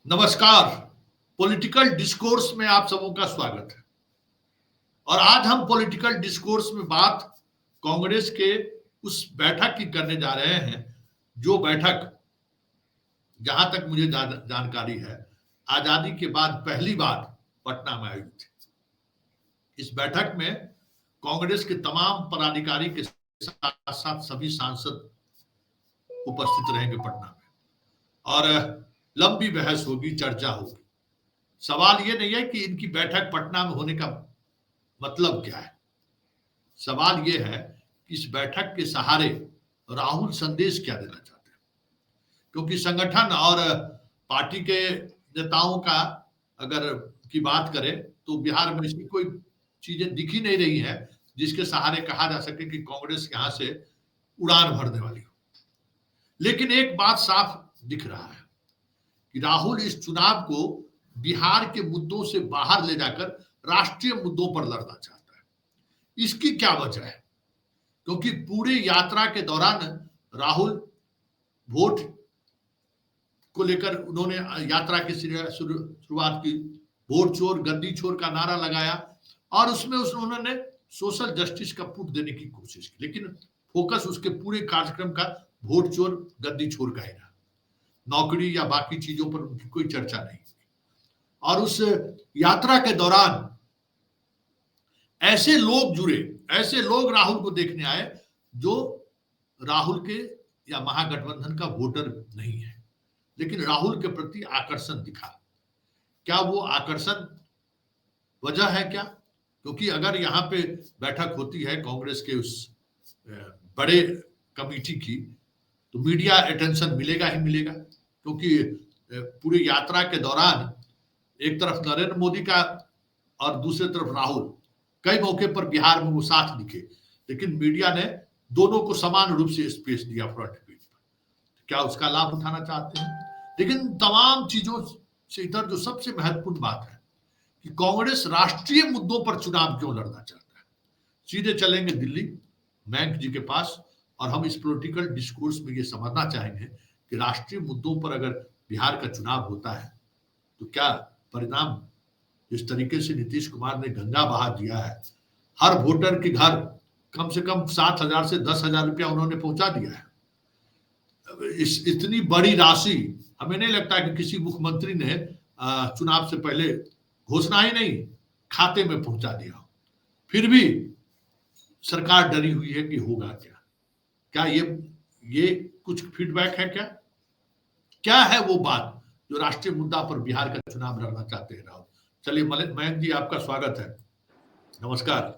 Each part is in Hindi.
नमस्कार। पॉलिटिकल डिस्कोर्स में आप सबों का स्वागत है। और आज हम पॉलिटिकल डिस्कोर्स में बात कांग्रेस के उस बैठक की करने जा रहे हैं, जो बैठक जहां तक मुझे जानकारी है आजादी के बाद पहली बार पटना में आयोजित थी। इस बैठक में कांग्रेस के तमाम पदाधिकारी के साथ साथ सभी सांसद उपस्थित रहेंगे पटना में, और लंबी बहस होगी, चर्चा होगी। सवाल ये नहीं है कि इनकी बैठक पटना में होने का मतलब क्या है। सवाल ये है कि इस बैठक के सहारे राहुल संदेश क्या देना चाहते हैं, क्योंकि संगठन और पार्टी के नेताओं का अगर की बात करें तो बिहार में ऐसी कोई चीजें दिख ही नहीं रही है जिसके सहारे कहा जा सके कि कांग्रेस यहां से उड़ान भरने वाली हो। लेकिन एक बात साफ दिख रहा है कि राहुल इस चुनाव को बिहार के मुद्दों से बाहर ले जाकर राष्ट्रीय मुद्दों पर लड़ना चाहता है। इसकी क्या वजह है? क्योंकि पूरी यात्रा के दौरान राहुल वोट को लेकर उन्होंने यात्रा की शुरुआत की, वोट चोर गद्दी चोर का नारा लगाया, और उसमें उन्होंने सोशल जस्टिस का पुट देने की कोशिश की। लेकिन फोकस उसके पूरे कार्यक्रम का वोट चोर गद्दी चोर का ही रहा। नौकरी या बाकी चीजों पर उनकी कोई चर्चा नहीं। और उस यात्रा के दौरान ऐसे लोग जुड़े, ऐसे लोग राहुल को देखने आए जो राहुल के या महागठबंधन का वोटर नहीं है, लेकिन राहुल के प्रति आकर्षण दिखा। क्या वो आकर्षण वजह है क्या? क्योंकि अगर यहाँ पे बैठक होती है कांग्रेस के उस बड़े कमेटी की, तो मीडिया अटेंशन मिलेगा ही मिलेगा। क्योंकि पूरी यात्रा के दौरान एक तरफ नरेंद्र मोदी का और दूसरी तरफ राहुल, कई मौके पर बिहार में वो साथ दिखे, लेकिन मीडिया ने दोनों को समान रूप से स्पेस दिया फ्रंट पेज पर। क्या उसका लाभ उठाना चाहते हैं? लेकिन तमाम चीजों से इधर जो सबसे महत्वपूर्ण बात है कि कांग्रेस राष्ट्रीय मुद्दों पर चुनाव क्यों लड़ना चाहता है। सीधे चलेंगे दिल्ली मयंक जी के पास, और हम इस पॉलिटिकल डिस्कोर्स में ये समझना चाहेंगे कि राष्ट्रीय मुद्दों पर अगर बिहार का चुनाव होता है तो क्या परिणाम। जिस तरीके से नीतीश कुमार ने गंगा बहा दिया है, हर वोटर के घर कम से कम 7,000 से 10,000 रुपया उन्होंने पहुंचा दिया है। इतनी बड़ी राशि हमें नहीं लगता कि किसी मुख्यमंत्री ने चुनाव से पहले घोषणा ही नहीं, खाते में पहुंचा दिया। फिर भी सरकार डरी हुई है कि होगा क्या। क्या ये कुछ फीडबैक है? क्या है वो बात जो राष्ट्रीय मुद्दा पर बिहार का चुनाव लड़ना चाहते हैं राहुल? चलिए मयंक जी, आपका स्वागत है। नमस्कार।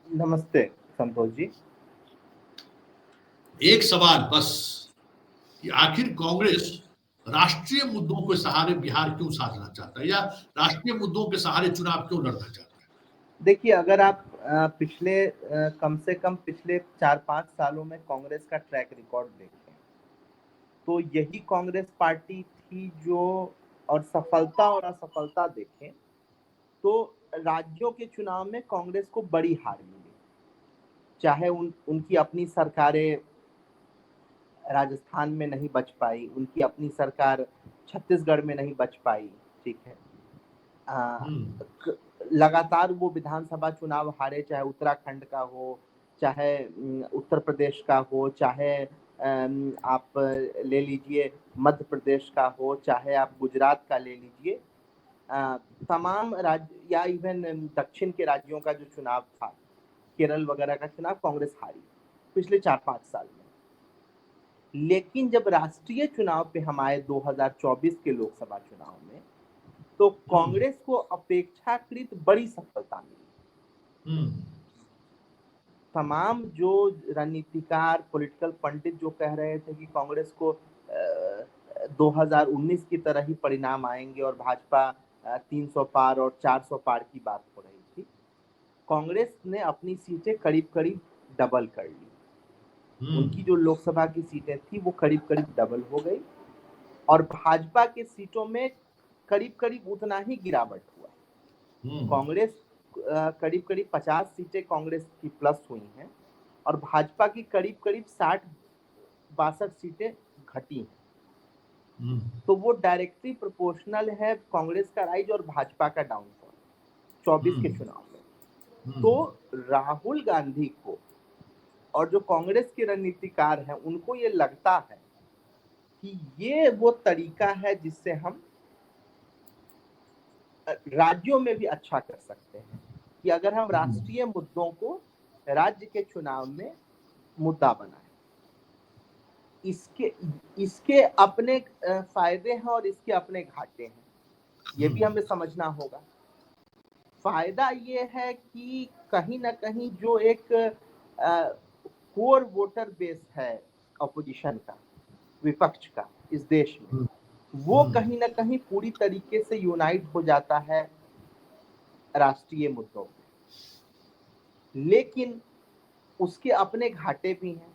नमस्ते संतोष जी। एक सवाल बस कि आखिर कांग्रेस राष्ट्रीय मुद्दों के सहारे बिहार क्यों साधना चाहता है, या राष्ट्रीय मुद्दों के सहारे चुनाव क्यों लड़ना चाहता है? देखिए, अगर आप पिछले कम से कम पिछले 4-5 सालों में कांग्रेस का ट्रैक रिकॉर्ड देखें तो यही कांग्रेस पार्टी थी जो, और सफलता और असफलता देखें तो राज्यों के चुनाव में कांग्रेस को बड़ी हार मिली। चाहे उनकी अपनी सरकारें राजस्थान में नहीं बच पाई, उनकी अपनी सरकार छत्तीसगढ़ में नहीं बच पाई, ठीक है। लगातार वो विधानसभा चुनाव हारे, चाहे उत्तराखंड का हो, चाहे उत्तर प्रदेश का हो, चाहे आप ले लीजिए मध्य प्रदेश का हो, चाहे आप गुजरात का ले लीजिए। तमाम राज्य या इवन दक्षिण के राज्यों का जो चुनाव था, केरल वगैरह का चुनाव कांग्रेस हारी पिछले 4-5 साल में। लेकिन जब राष्ट्रीय चुनाव पे हम आए 2024 के लोकसभा चुनाव में, तो कांग्रेस को अपेक्षाकृत बड़ी सफलता मिली। तमाम जो रणनीतिकार, पॉलिटिकल पंडित जो कह रहे थे कि कांग्रेस को 2019 की तरह ही परिणाम आएंगे और भाजपा 300 पार और 400 पार की बात हो रही थी, कांग्रेस ने अपनी सीटें करीब करीब डबल कर ली। उनकी जो लोकसभा की सीटें थी वो करीब करीब डबल हो गई, और भाजपा के सीटों में करीब करीब उतना ही गिरावट हुआ। कांग्रेस करीब करीब 50 सीटें कांग्रेस की प्लस हुई हैं, और भाजपा की करीब करीब 60-62 सीटें घटी हैं। तो वो डायरेक्टली प्रोपोर्शनल है कांग्रेस का राइज और भाजपा का डाउनफॉल 24 के चुनाव में। तो राहुल गांधी को और जो कांग्रेस के रणनीतिकार हैं उनको ये लगता है कि ये वो तरीका है जिससे हम राज्यों में भी अच्छा कर सकते हैं, कि अगर हम राष्ट्रीय मुद्दों को राज्य के चुनाव में मुद्दा बनाएं। इसके अपने फायदे हैं और इसके अपने घाटे हैं, ये भी हमें समझना होगा। फायदा ये है कि कहीं ना कहीं जो एक कोर वोटर बेस है अपोजिशन का, विपक्ष का इस देश में, वो कहीं ना कहीं पूरी तरीके से यूनाइट हो जाता है राष्ट्रीय मुद्दों पे। लेकिन उसके अपने घाटे भी हैं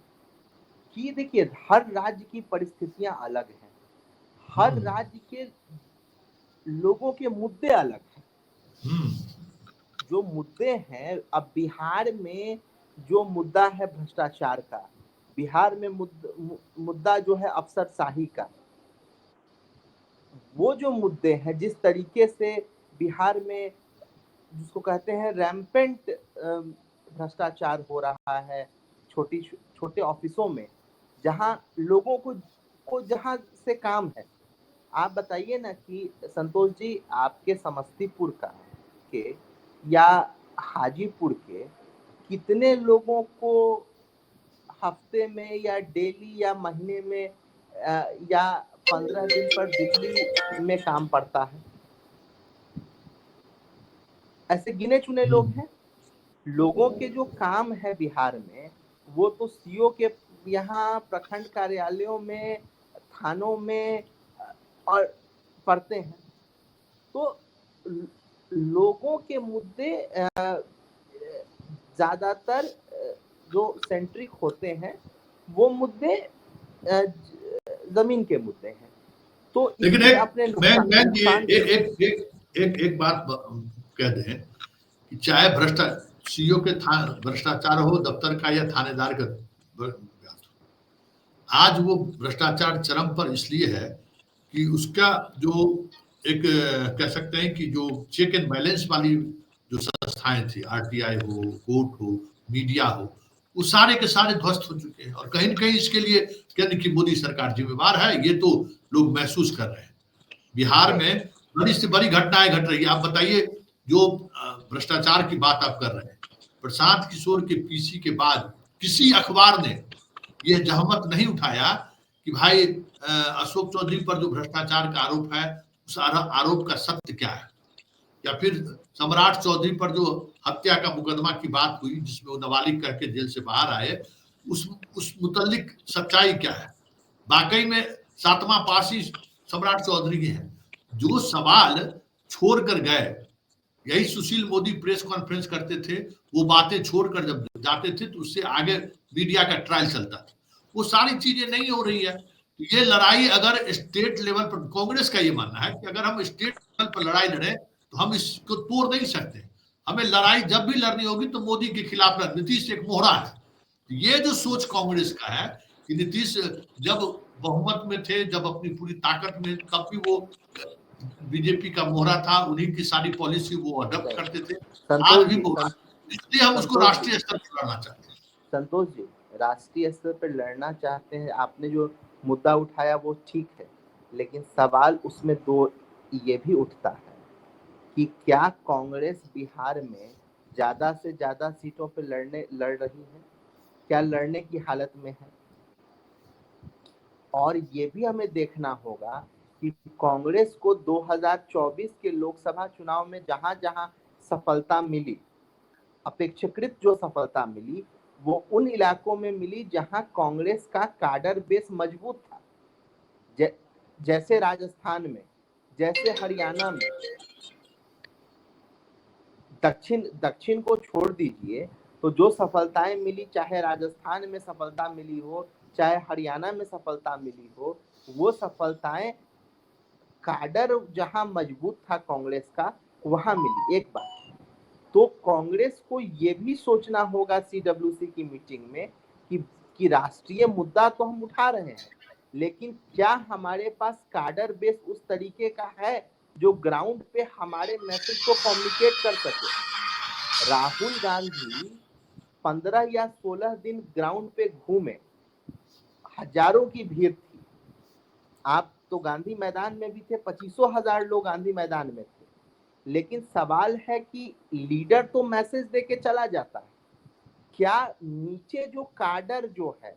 कि देखिए हर राज्य की परिस्थितियां अलग हैं, हर राज्य के लोगों के मुद्दे अलग हैं। जो मुद्दे हैं, अब बिहार में जो मुद्दा है भ्रष्टाचार का, बिहार में मुद्दा जो है अफसरशाही का, वो जो मुद्दे हैं, जिस तरीके से बिहार में जिसको कहते हैं रैम्पेंट भ्रष्टाचार हो रहा है छोटे ऑफिसों में, जहां लोगों को जहां से काम है। आप बताइए ना कि संतोष जी, आपके समस्तीपुर का के या हाजीपुर के कितने लोगों को हफ्ते में या डेली या महीने में या 15 दिन पर दिल्ली में काम पड़ता है? ऐसे गिने चुने लोग हैं। लोगों के जो काम है बिहार में, वो तो सीओ के यहाँ प्रखंड कार्यालयों में, थानों में और पड़ते हैं। तो लोगों के मुद्दे ज्यादातर जो सेंट्रिक होते हैं, वो मुद्दे जमीन के मुद्दे हैं। तो लेकिन एक बात कह दें कि चाहे सीओ के भ्रष्टाचार हो, दफ्तर का या थानेदार का, आज वो भ्रष्टाचार चरम पर इसलिए है कि उसका जो एक कह सकते हैं कि जो चेक एंड बैलेंस वाली जो संस्थाएं थी, आरटीआई हो, कोर्ट हो, मीडिया हो, वो सारे के सारे ध्वस्त हो चुके हैं। और कहीं न कहीं इसके लिए केंद्र की मोदी सरकार जिम्मेवार है, ये तो लोग महसूस कर रहे हैं। बिहार में बड़ी से बड़ी घटनाएं घट रही है। आप बताइए, जो भ्रष्टाचार की बात आप कर रहे हैं, प्रशांत किशोर के पीसी के बाद किसी अखबार ने यह जहमत नहीं उठाया कि भाई अशोक चौधरी पर जो भ्रष्टाचार का आरोप है, उस आरोप का सत्य क्या है, या फिर सम्राट चौधरी पर जो हत्या का मुकदमा की बात हुई, जिसमें वो नाबालिग करके जेल से बाहर आए, उस मुतल्लिक सच्चाई क्या है। वाकई में 7वां पासी सम्राट चौधरी के हैं। जो सवाल छोड़कर गए, यही सुशील मोदी प्रेस कॉन्फ्रेंस करते थे, वो बातें छोड़कर जब जाते थे तो उससे आगे मीडिया का ट्रायल चलता था। वो सारी चीजें नहीं हो रही है। ये लड़ाई अगर स्टेट लेवल पर, कांग्रेस का ये मानना है कि अगर हम स्टेट लेवल पर लड़ाई लड़े तो हम इसको तोड़ नहीं सकते। हमें लड़ाई जब भी लड़नी होगी तो मोदी के खिलाफ लड़। नीतीश एक मोहरा है। ये जो सोच कांग्रेस का है कि नीतीश जब बहुमत में थे, जब अपनी पूरी ताकत में, तब भी वो बीजेपी का मोहरा था, उन्हीं की सारी पॉलिसी वो अडॉप्ट करते थे। आज भी मोहरा, इसलिए हम उसको राष्ट्रीय स्तर पर लड़ना चाहते हैं। संतोष जी, राष्ट्रीय स्तर पर लड़ना चाहते हैं, आपने जो मुद्दा उठाया वो ठीक है, लेकिन सवाल उसमें दो ये भी उठता है कि क्या कांग्रेस बिहार में ज्यादा से ज्यादा सीटों पर लड़ रही है, क्या लड़ने की हालत में है? और ये भी हमें देखना होगा कि कांग्रेस को 2024 के लोकसभा चुनाव में जहां जहां सफलता मिली, अपेक्षाकृत जो सफलता मिली, वो उन इलाकों में मिली जहां कांग्रेस का काडर बेस मजबूत था। जैसे राजस्थान में, जैसे हरियाणा में। दक्षिण को छोड़ दीजिए तो जो सफलताएं मिली, चाहे राजस्थान में सफलता मिली हो, चाहे हरियाणा में सफलता मिली हो, वो सफलताएं काडर जहां मजबूत था कांग्रेस का, वहां मिली। एक बात तो कांग्रेस को ये भी सोचना होगा सीडब्ल्यूसी की मीटिंग में कि राष्ट्रीय मुद्दा तो हम उठा रहे हैं, लेकिन क्या हमारे पास कैडर बेस उस तरीके का है जो ग्राउंड पे हमारे मैसेज को कम्युनिकेट कर सके? राहुल गांधी 15 या 16 दिन ग्राउंड पे घूमे, हजारों की भीड़ थी। आप तो गांधी मैदान में भी थे, 25,000 लोग गांधी मैदान में थे। लेकिन सवाल है कि लीडर तो मैसेज देके चला जाता है, क्या नीचे जो कैडर जो है,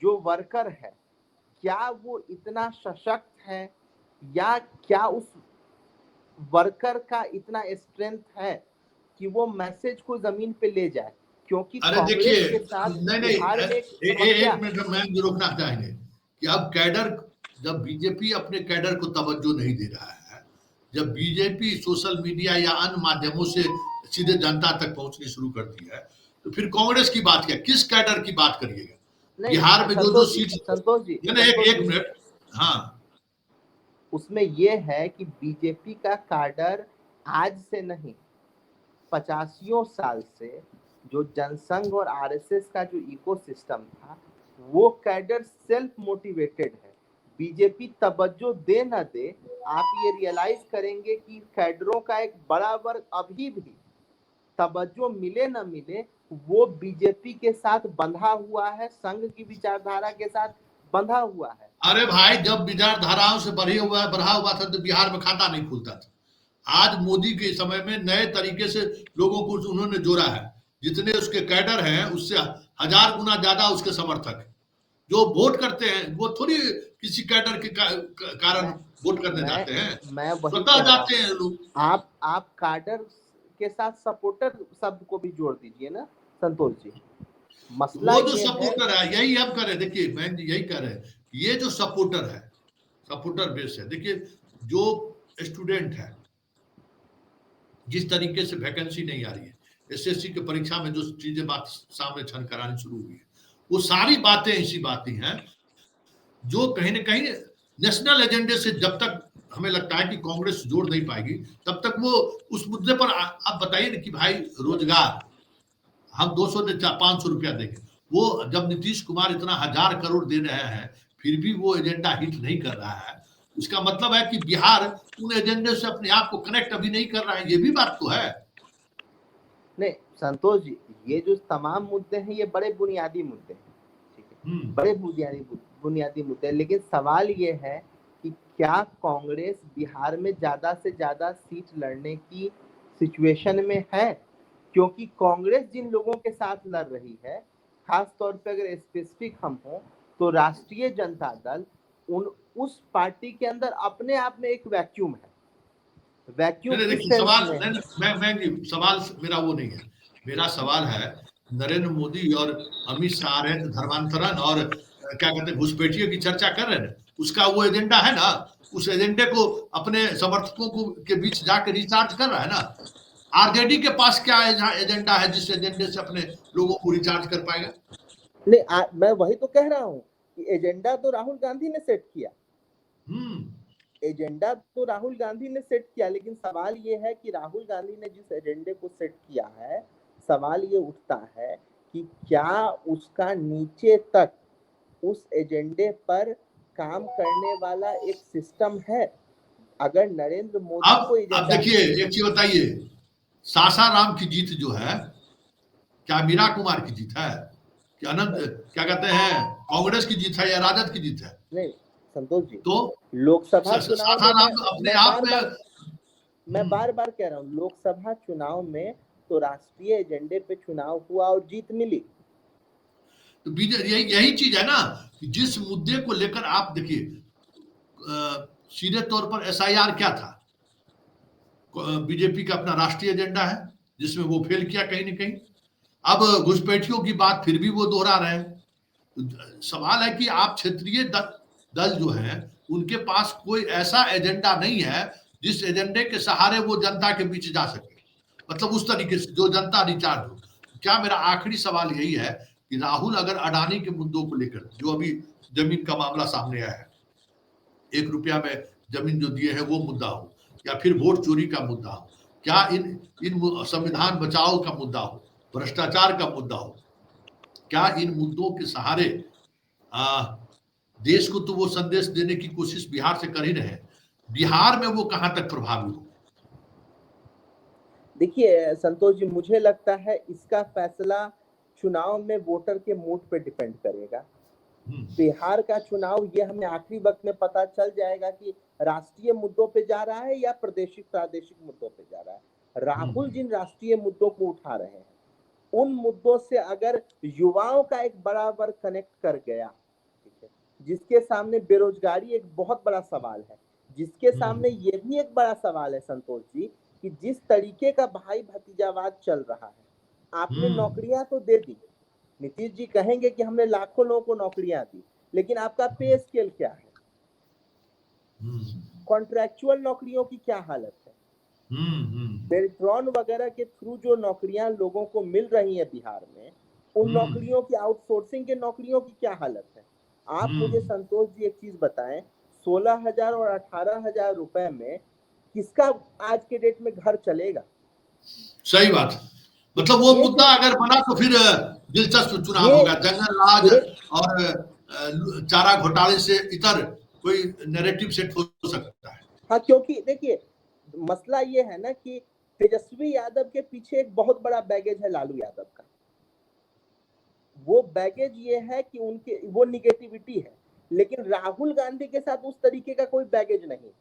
जो वर्कर है, क्या वो इतना सशक्त है, या क्या उस वर्कर का इतना स्ट्रेंथ है कि वो मैसेज को जमीन पे ले जाए? क्योंकि अरे देखिए, कांग्रेस के साथ नहीं बिहार में एक समस्या एक मिनट मैं रोकना चाहेंगे कि अब कैडर, जब बीजेपी अपने कैडर को तवज्जो नहीं दे रहा है, जब बीजेपी सोशल मीडिया या अन्य माध्यमों से सीधे जनता तक पहुंचनी शुरू करती है, तो फिर कांग्रेस की बात क्या, किस कैडर की बात करिएगा? नहीं, बिहार में जो सीट, संतोष जी, एक मिनट, हाँ, उसमें ये है कि बीजेपी का कैडर आज से नहीं, 85 साल से जो जनसंघ और आरएसएस का जो इकोसिस्टम था, वो कैडर सेल्फ मोटिवेटेड है। बीजेपी तवज्जो दे न दे, आप ये रियलाइज करेंगे कि कैडरों का एक बड़ा वर्ग अभी भी, तवज्जो मिले न मिले, वो बीजेपी के साथ बंधा हुआ है, संघ की विचारधारा के साथ बंधा हुआ है। अरे भाई, जब विचारधाराओं से बढ़ा हुआ था तो बिहार में खाता नहीं खुलता था। आज मोदी के समय में नए तरीके से लोगों को उन्होंने जोड़ा है, जितने उसके कैडर हैं उससे 1000 गुना ज्यादा उसके समर्थक हैं। जो वोट करते हैं वो थोड़ी किसी कैडर के कारण वोट करने जाते हैं, मैं वही स्वतः जाते हैं लोग। आप कैडर के साथ सपोर्टर शब्द को भी जोड़ दीजिए ना संतोष जी। मसला वो जो सपोर्टर है, यही हम कर रहे, देखिए मैं यही कह रहे हैं, ये जो सपोर्टर है, सपोर्टर बेस है। देखिए, जो स्टूडेंट है, जिस तरीके से वैकेंसी नहीं आ रही है, एसएससी की परीक्षा में जो चीजें बात सामने छन करानी शुरू हुई है, वो सारी बातें ऐसी बातें हैं जो कहीं ना कहीं नेशनल एजेंडे से, जब तक हमें लगता है कि कांग्रेस जोड़ नहीं पाएगी, तब तक वो उस मुद्दे पर आप बताइए ना कि भाई रोजगार हम 200 से 500 रुपया देंगे। वो जब नीतीश कुमार इतना 1000 करोड़ दे रहे हैं, फिर भी वो एजेंडा हिट नहीं कर रहा है, इसका मतलब है कि बिहार उन एजेंडे से अपने आप को कनेक्ट अभी नहीं कर रहा है। ये भी बात तो है। नहीं संतोष जी, ये जो तमाम मुद्दे हैं ये बड़े बुनियादी मुद्दे हैं, ठीक है, बड़े बुनियादी मुद्दे हैं। लेकिन सवाल ये है कि क्या कांग्रेस बिहार में ज्यादा से ज्यादा सीट लड़ने की सिचुएशन में है? क्योंकि कांग्रेस जिन लोगों के साथ लड़ रही है, खास तौर पे अगर स्पेसिफिक हम हो तो राष्ट्रीय जनता दल उस पार्टी के अंदर अपने आप में एक वैक्यूम है। वैक्यूम सवाल मेरा वो नहीं है। मेरा सवाल है, नरेंद्र मोदी और अमित शाह आ रहे हैं, धर्मांतरण और क्या कहते हैं घुसपैठियों की चर्चा कर रहे हैं, उसका वो एजेंडा है ना, उस एजेंडे को अपने समर्थकों को के बीच जाकर रिचार्ज कर रहा है ना। आरजेडी के पास क्या एजेंडा है जिस एजेंडे से अपने लोगों को रिचार्ज कर पाएगा? नहीं, मैं वही तो कह रहा हूँ कि एजेंडा तो राहुल गांधी ने सेट किया। एजेंडा तो राहुल गांधी ने सेट किया, लेकिन सवाल ये है कि राहुल गांधी ने जिस एजेंडे को सेट किया है, सवाल ये उठता है कि क्या उसका नीचे तक उस एजेंडे पर काम करने वाला एक सिस्टम है? अगर नरेंद्र मोदी को अब देखिए, एक चीज बताइए, सासाराम की जीत जो है, क्या मीरा कुमार की जीत है, क्या अनंत क्या कहते हैं कांग्रेस की जीत है या राजद की जीत है? नहीं संतोष जी, तो लोकसभा चुनाव में अपने आप में मैं बार बार कह रहा हूँ, लोकसभा चुनाव में तो राष्ट्रीय एजेंडे पे चुनाव हुआ और जीत मिली। तो यही चीज है ना कि जिस मुद्दे को लेकर आप देखिए, सीधे तौर पर एसआईआर क्या था, बीजेपी का अपना राष्ट्रीय एजेंडा है जिसमें वो फेल किया कहीं ना कहीं। अब घुसपैठियों की बात फिर भी वो दोहरा रहे हैं। तो सवाल है कि आप क्षेत्रीय दल जो हैं उनके पास कोई ऐसा एजेंडा नहीं है जिस एजेंडे के सहारे वो जनता के बीच जा सके, मतलब उस तरीके से जो जनता रिचार्ज हो। क्या मेरा आखिरी सवाल यही है कि राहुल अगर अडानी के मुद्दों को लेकर, जो अभी जमीन का मामला सामने आया है, 1 रुपया में जमीन जो दिए हैं वो मुद्दा हो, या फिर वोट चोरी का मुद्दा हो, क्या इन संविधान बचाओ का मुद्दा हो, भ्रष्टाचार का मुद्दा हो, क्या इन मुद्दों के सहारे देश को तो वो संदेश देने की कोशिश बिहार से कर ही रहे हैं, बिहार में वो कहां तक प्रभावी हो? देखिए संतोष जी, मुझे लगता है इसका फैसला चुनाव में वोटर के मूड पे डिपेंड करेगा। बिहार का चुनाव ये हमें आखिरी वक्त में पता चल जाएगा कि राष्ट्रीय मुद्दों पे जा रहा है या प्रादेशिक मुद्दों पे जा रहा है। राहुल जिन राष्ट्रीय मुद्दों को उठा रहे हैं, उन मुद्दों से अगर युवाओं का एक बड़ा वर्ग कनेक्ट कर गया, ठीक है, जिसके सामने बेरोजगारी एक बहुत बड़ा सवाल है, जिसके सामने ये भी एक बड़ा सवाल है संतोष जी कि जिस तरीके का भाई भतीजावाद चल रहा है, आपने नौकरियां तो दे दी, नीतीश जी कहेंगे कि हमने लाखों लोगों को नौकरियां दी, लेकिन आपका पे स्केल क्या है? कॉन्ट्रैक्चुअल नौकरियों की क्या हालत है? बेल्ट्रॉन वगैरह के थ्रू जो नौकरियां लोगों को मिल रही हैं बिहार में, उन नौकरियों की, आउटसोर्सिंग के नौकरियों की क्या हालत है? आप मुझे संतोष जी एक चीज बताएं, 16,000 और 18,000 रुपए में किसका आज के डेट में घर चलेगा? सही बात। मतलब वो मुद्दा अगर बना तो फिर दिलचस्प चुनाव होगा। जंगल राज और चारा घोटाले से इतर कोई नैरेटिव सेट हो सकता है। हाँ, क्योंकि देखिए मसला ये है ना कि तेजस्वी यादव के पीछे एक बहुत बड़ा बैगेज है लालू यादव का। वो बैगेज ये है कि उनके वो निगेटिविटी है, लेकिन राहुल गांधी के साथ उस तरीके का कोई बैगेज नहीं।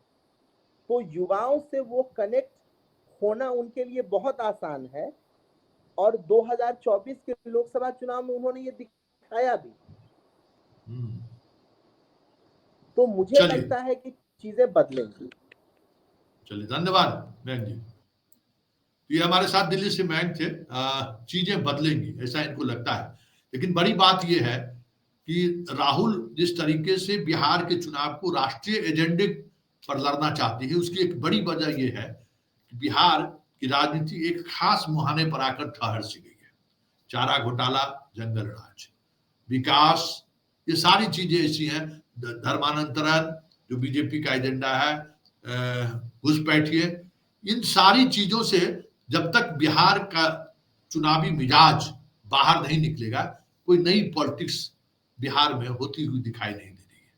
तो युवाओं से वो कनेक्ट होना उनके लिए बहुत आसान है और 2024 के लोकसभा चुनाव में उन्होंने ये दिखाया भी। तो मुझे लगता है कि चीजें बदलेंगी। चलिए, धन्यवाद मयंक जी। ये हमारे साथ दिल्ली से मयंक थे। चीजें बदलेंगी ऐसा इनको लगता है, लेकिन बड़ी बात यह है कि राहुल जिस तरीके से बिहार के चुनाव को राष्ट्रीय एजेंडे पर लड़ना चाहती है, उसकी एक बड़ी वजह यह है कि बिहार की राजनीति एक खास मुहाने पर आकर ठहर सी गई है। चारा घोटाला, जंगल राज, विकास, ये सारी चीजें ऐसी हैं, धर्मांतरण जो बीजेपी का एजेंडा है, घुसपैठिए, इन सारी चीजों से जब तक बिहार का चुनावी मिजाज बाहर नहीं निकलेगा, कोई नई पॉलिटिक्स बिहार में होती हुई दिखाई नहीं दे रही है।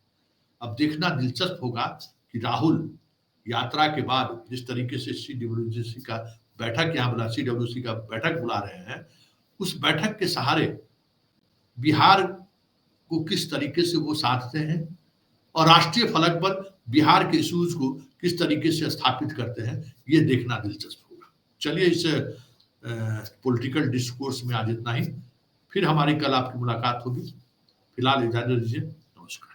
अब देखना दिलचस्प होगा कि राहुल यात्रा के बाद जिस तरीके से सीडब्ल्यूसी का बैठक बुला रहे हैं, उस बैठक के सहारे बिहार को किस तरीके से वो साधते हैं और राष्ट्रीय फलक पर बिहार के इश्यूज को किस तरीके से स्थापित करते हैं, ये देखना दिलचस्प होगा। चलिए, इस पॉलिटिकल डिस्कोर्स में आज इतना ही। फिर हमारी कल आपकी मुलाकात होगी। फिलहाल इजाजत दीजिए। नमस्कार।